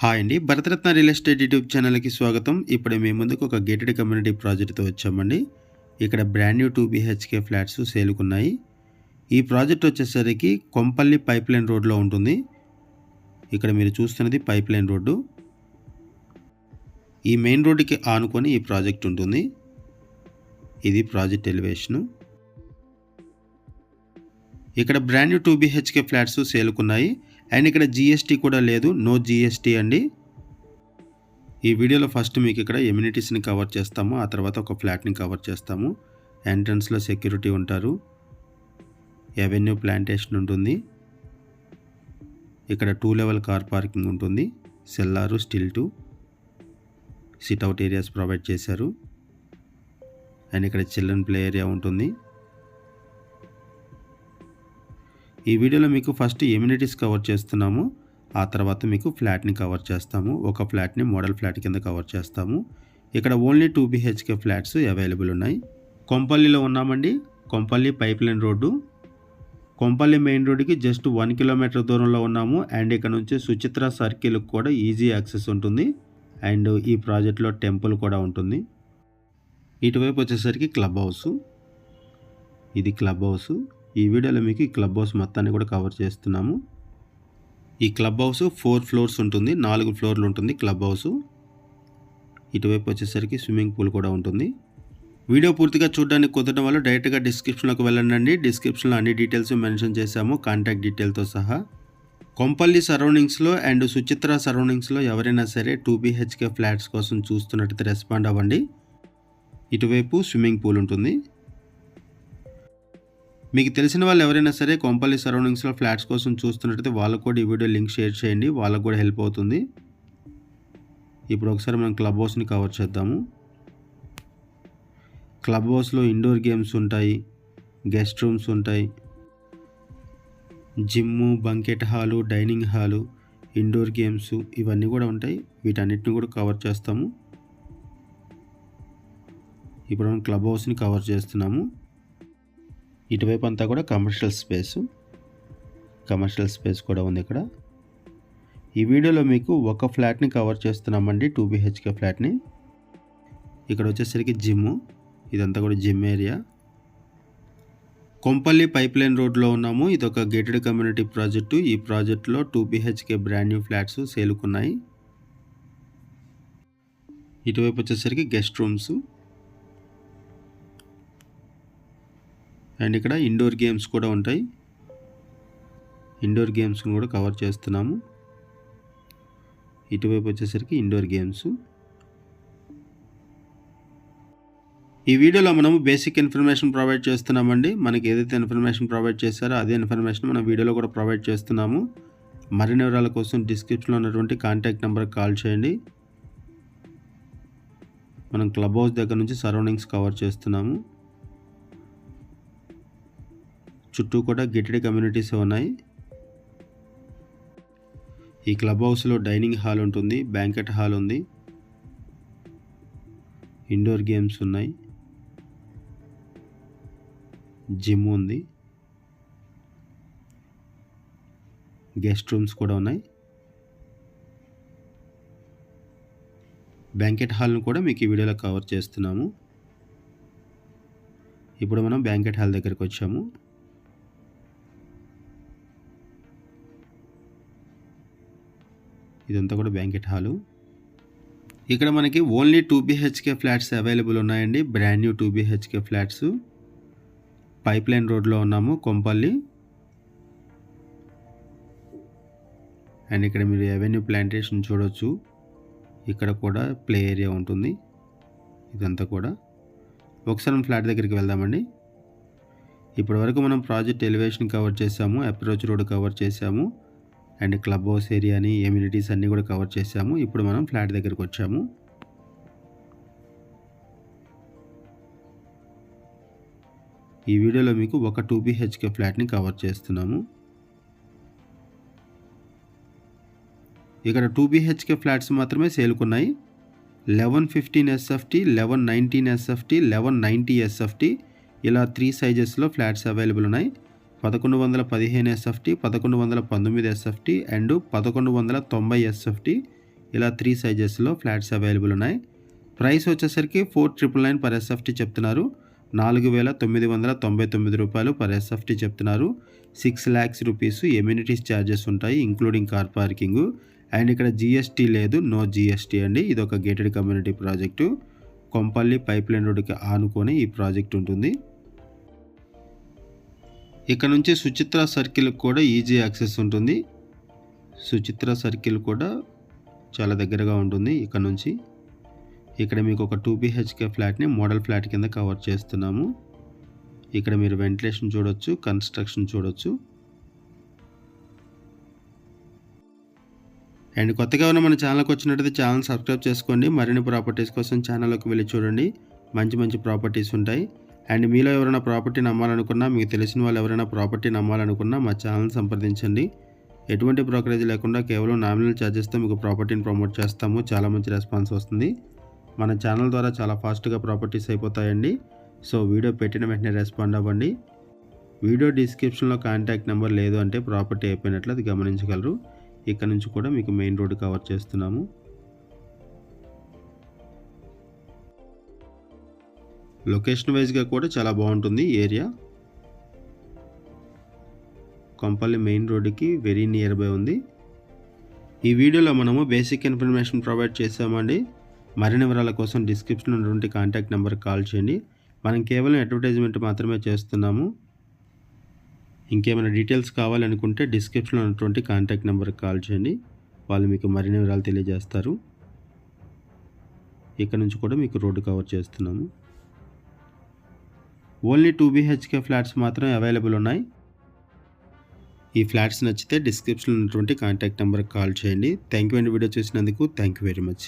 Hi అండి. Bharat Ratna real estate YouTube ఛానల్‌కి స్వాగతం. ఇప్పుడు మీ ముందుకు ఒక గేటెడ్ కమ్యూనిటీ ప్రాజెక్ట్‌తో వచ్చామండి. ఇక్కడ బ్రాండ్ న్యూ 2 బీహెచ్‌కే ఫ్లాట్స్ సేల్‌కున్నాయి. ఈ ప్రాజెక్ట్ వచ్చేసరికి కొంపల్లి పైప్‌లైన్ రోడ్‌లో ఉంటుంది. ఇక్కడ మీరు చూస్తున్నది పైప్‌లైన్ రోడ్డు. ఈ మెయిన్ రోడ్డుకి ఆనుకొని ఈ ప్రాజెక్ట్ ఉంటుంది. ఇది ప్రాజెక్ట్ ఎలివేషను. ఇక్కడ బ్రాండ్ న్యూ 2 బీహెచ్‌కే ఫ్లాట్స్ సేల్‌కున్నాయి. అండ్ ఇక్కడ జీఎస్టీ కూడా లేదు. నో జీఎస్టీ అండి. ఈ వీడియోలో ఫస్ట్ మీకు ఇక్కడ ఎమ్యూనిటీస్ని కవర్ చేస్తాము. ఆ తర్వాత ఒక ఫ్లాట్ని కవర్ చేస్తాము. ఎంట్రన్స్లో సెక్యూరిటీ ఉంటారు. ఎవెన్యూ ప్లాంటేషన్ ఉంటుంది. ఇక్కడ 2 లెవెల్ కార్ పార్కింగ్ ఉంటుంది. Cellar, still sit-out areas provide చేశారు. అండ్ ఇక్కడ చిల్డ్రన్ ప్లే ఏరియా ఉంటుంది. ఈ వీడియోలో మీకు ఫస్ట్ ఎమ్యూనిటీస్ కవర్ చేస్తున్నాము. ఆ తర్వాత మీకు ఫ్లాట్ని కవర్ చేస్తాము. ఒక ఫ్లాట్ని మోడల్ ఫ్లాట్ కింద కవర్ చేస్తాము. ఇక్కడ ఓన్లీ 2 బీహెచ్కే ఫ్లాట్స్ అవైలబుల్ ఉన్నాయి. కొంపల్లిలో ఉన్నామండి. Kompally pipeline road. Kompally main రోడ్డుకి జస్ట్ 1 కిలోమీటర్ దూరంలో ఉన్నాము. అండ్ ఇక్కడ నుంచి సుచిత్ర సర్కిల్కి కూడా ఈజీ యాక్సెస్ ఉంటుంది. అండ్ ఈ ప్రాజెక్ట్లో టెంపుల్ కూడా ఉంటుంది. ఇటువైపు వచ్చేసరికి క్లబ్ హౌస్. ఇది క్లబ్ హౌస్. ఈ వీడియోలో మీకు ఈ క్లబ్ హౌస్ మొత్తాన్ని కూడా కవర్ చేస్తున్నాము. ఈ క్లబ్ హౌస్ 4 ఫ్లోర్స్ ఉంటుంది. 4 ఫ్లోర్లు ఉంటుంది క్లబ్ హౌస్. ఇటువైపు వచ్చేసరికి స్విమ్మింగ్ పూల్ కూడా ఉంటుంది. వీడియో పూర్తిగా చూడడానికి కుదరడం వల్ల డైరెక్ట్గా డిస్క్రిప్షన్లోకి వెళ్ళండి. డిస్క్రిప్షన్లో అన్ని డీటెయిల్స్ మెన్షన్ చేశాము, కాంటాక్ట్ డీటెయిల్తో సహా. కొంపల్లి సరౌండింగ్స్లో అండ్ సుచిత్ర సరౌండింగ్స్లో ఎవరైనా సరే 2 బీహెచ్కే ఫ్లాట్స్ కోసం చూస్తున్నట్టయితే రెస్పాండ్ అవ్వండి. ఇటువైపు స్విమ్మింగ్ పూల్ ఉంటుంది. మీకు తెలిసిన వాళ్ళు ఎవరైనా సరే కొంపల్లి సరౌండింగ్స్లో ఫ్లాట్స్ కోసం చూస్తున్నట్టయితే వాళ్ళకు కూడా ఈ వీడియో లింక్ షేర్ చేయండి. వాళ్ళకు కూడా హెల్ప్ అవుతుంది. ఇప్పుడు ఒకసారి మనం క్లబ్ హౌస్ని కవర్ చేద్దాము. క్లబ్ హౌస్లో ఇండోర్ గేమ్స్ ఉంటాయి, గెస్ట్ రూమ్స్ ఉంటాయి, gym, banquet hall, dining hall, indoor games ఇవన్నీ కూడా ఉంటాయి. వీటన్నిటిని కూడా కవర్ చేస్తాము. ఇప్పుడు మనం క్లబ్ హౌస్ని కవర్ చేస్తున్నాము. ఇటువైపు అంతా కూడా కమర్షియల్ స్పేస్ కూడా ఉంది ఇక్కడ. ఈ వీడియోలో మీకు ఒక ఫ్లాట్ని కవర్ చేస్తున్నామండి, 2 బీహెచ్కే ఫ్లాట్ని. ఇక్కడ వచ్చేసరికి జిమ్ము. ఇదంతా కూడా జిమ్ ఏరియా. కొంపల్లి పైప్లైన్ రోడ్లో ఉన్నాము. ఇది ఒక గేటెడ్ కమ్యూనిటీ ప్రాజెక్టు. ఈ ప్రాజెక్టులో 2 బీహెచ్కే బ్రాండ్ న్యూ ఫ్లాట్స్ సేల్కున్నాయి. ఇటువైపు వచ్చేసరికి గెస్ట్ రూమ్స్. అండ్ ఇక్కడ ఇండోర్ గేమ్స్ కూడా ఉంటాయి. ఇండోర్ గేమ్స్ని కూడా కవర్ చేస్తున్నాము. ఇటువైపు వచ్చేసరికి ఇండోర్ గేమ్స్. ఈ వీడియోలో మనము బేసిక్ ఇన్ఫర్మేషన్ ప్రొవైడ్ చేస్తున్నామండి. మనకి ఏదైతే ఇన్ఫర్మేషన్ ప్రొవైడ్ చేశారో అదే ఇన్ఫర్మేషన్ మనం వీడియోలో కూడా ప్రొవైడ్ చేస్తున్నాము. మరిన్ని వివరాల కోసం డిస్క్రిప్షన్లో ఉన్నటువంటి కాంటాక్ట్ నెంబర్కి కాల్ చేయండి. మనం క్లబ్ హౌస్ దగ్గర నుంచి సరౌండింగ్స్ కవర్ చేస్తున్నాము. చుట్టూ కూడా గేటెడ్ కమ్యూనిటీస్ ఉన్నాయి. ఈ క్లబ్ హౌస్లో డైనింగ్ హాల్ ఉంటుంది, బ్యాంకెట్ హాల్ ఉంది, ఇండోర్ గేమ్స్ ఉన్నాయి, జిమ్ ఉంది, గెస్ట్ రూమ్స్ కూడా ఉన్నాయి. బ్యాంకెట్ హాల్ను కూడా మీకు ఈ వీడియోలో కవర్ చేస్తున్నాము. ఇప్పుడు మనం బ్యాంకెట్ హాల్ దగ్గరికి వచ్చాము. ఇదంతా కూడా బ్యాంకెట్ హాలు. ఇక్కడ మనకి ఓన్లీ 2 బీహెచ్కే ఫ్లాట్స్ అవైలబుల్ ఉన్నాయండి. Brand new 2 BHK flats. Pipeline రోడ్లో ఉన్నాము, కొంపల్లి. అండ్ ఇక్కడ మీరు ఎవెన్యూ ప్లాంటేషన్ చూడొచ్చు. ఇక్కడ కూడా ప్లే ఏరియా ఉంటుంది. ఇదంతా కూడా. ఒకసారి మనం ఫ్లాట్ దగ్గరికి వెళ్దామండి. ఇప్పటి వరకు మనం ప్రాజెక్ట్ ఎలివేషన్ కవర్ చేసాము, అప్రోచ్ రోడ్ కవర్ చేసాము, అండ్ క్లబ్ హౌస్ ఏరియాని, ఎమ్యూనిటీస్ అన్నీ కూడా కవర్ చేసాము. ఇప్పుడు మనం ఫ్లాట్ దగ్గరికి వచ్చాము. ఈ వీడియోలో మీకు ఒక 2 బీహెచ్కే ఫ్లాట్ని కవర్ చేస్తున్నాము. ఇక్కడ 2 బీహెచ్కే ఫ్లాట్స్ మాత్రమే సేల్కున్నాయి. 1115 SFT, 1119 SFT, 1190 SFT ఇలా 3 సైజెస్లో ఫ్లాట్స్ అవైలబుల్ ఉన్నాయి. 1115 SFT, 1119 SFT అండ్ 1190 SFT ఇలా 3 సైజెస్లో ఫ్లాట్స్ అవైలబుల్ ఉన్నాయి. ప్రైస్ వచ్చేసరికి 4,999 పర్ ఎస్ఎఫ్టీ చెప్తున్నారు. 4,999 రూపాయలు పర్ ఎస్ఎఫ్టీ చెప్తున్నారు. 6 lakhs రూపీస్ ఎమ్యూనిటీస్ ఛార్జెస్ ఉంటాయి ఇంక్లూడింగ్ కార్ పార్కింగ్. అండ్ ఇక్కడ జిఎస్టీ లేదు, నో జిఎస్టీ అండి. ఇది ఒక gated community project. Kompally pipe line రోడ్డుకి ఆనుకొని ఈ ప్రాజెక్ట్ ఉంటుంది. ఇక్కడ నుంచి సుచిత్ర సర్కిల్కి కూడా ఈజీ యాక్సెస్ ఉంటుంది. సుచిత్ర సర్కిల్ కూడా చాలా దగ్గరగా ఉంటుంది ఇక్కడ నుంచి. ఇక్కడ మీకు ఒక 2 BHK ఫ్లాట్ని మోడల్ ఫ్లాట్ కింద కవర్ చేస్తున్నాము. ఇక్కడ మీరు వెంటిలేషన్ చూడొచ్చు, కన్స్ట్రక్షన్ చూడొచ్చు. అండ్ కొత్తగా ఉన్న మన ఛానల్కి వచ్చినట్టయితే ఛానల్ సబ్స్క్రైబ్ చేసుకోండి. మరిన్ని ప్రాపర్టీస్ కోసం ఛానల్లోకి వెళ్ళి చూడండి. మంచి మంచి ప్రాపర్టీస్ ఉంటాయి. అండ్ మీలో ఎవరైనా ప్రాపర్టీ నమ్మాలనుకున్నా, మీకు తెలిసిన వాళ్ళు ఎవరైనా ప్రాపర్టీ నమ్మాలనుకున్నా మా ఛానల్ సంప్రదించండి. ఎటువంటి బ్రోకరేజ్ లేకుండా కేవలం నామినల్ ఛార్జెస్తో మీకు ప్రాపర్టీని ప్రమోట్ చేస్తాము. చాలా మంచి రెస్పాన్స్ వస్తుంది. మన ఛానల్ ద్వారా చాలా ఫాస్ట్గా ప్రాపర్టీస్ అయిపోతాయండి. సో వీడియో పెట్టిన వెంటనే రెస్పాండ్ అవ్వండి. వీడియో డిస్క్రిప్షన్లో కాంటాక్ట్ నెంబర్ లేదు అంటే ప్రాపర్టీ అయిపోయినట్లు అది గమనించగలరు. ఇక్కడ నుంచి కూడా మీకు మెయిన్ రోడ్ కవర్ చేస్తున్నాము. లొకేషన్ వైజ్గా కూడా చాలా బాగుంటుంది ఏరియా. కొంపల్లి మెయిన్ రోడ్డుకి వెరీ నియర్ బై ఉంది. ఈ వీడియోలో మనము బేసిక్ ఇన్ఫర్మేషన్ ప్రొవైడ్ చేసామండి. మరిన్ని వివరాల కోసం డిస్క్రిప్షన్లో ఉన్నటువంటి కాంటాక్ట్ నెంబర్కి కాల్ చేయండి. మనం కేవలం అడ్వర్టైజ్మెంట్ మాత్రమే చేస్తున్నాము. ఇంకేమైనా డీటెయిల్స్ కావాలనుకుంటే డిస్క్రిప్షన్లో ఉన్నటువంటి కాంటాక్ట్ నెంబర్కి కాల్ చేయండి. వాళ్ళు మీకు మరిన్ని వివరాలు తెలియజేస్తారు. ఇక్కడ నుంచి కూడా మీకు రోడ్డు కవర్ చేస్తున్నాము. ఓన్లీ 2 BHK ఫ్లాట్స్ మాత్రం అవైలబుల్ ఉన్నాయి. ఈ ఫ్లాట్స్ నచ్చితే డిస్క్రిప్షన్లో ఉన్నటువంటి కాంటాక్ట్ నెంబర్కి కాల్ చేయండి. థ్యాంక్ యూ అండి వీడియో చూసినందుకు. Thank you very much.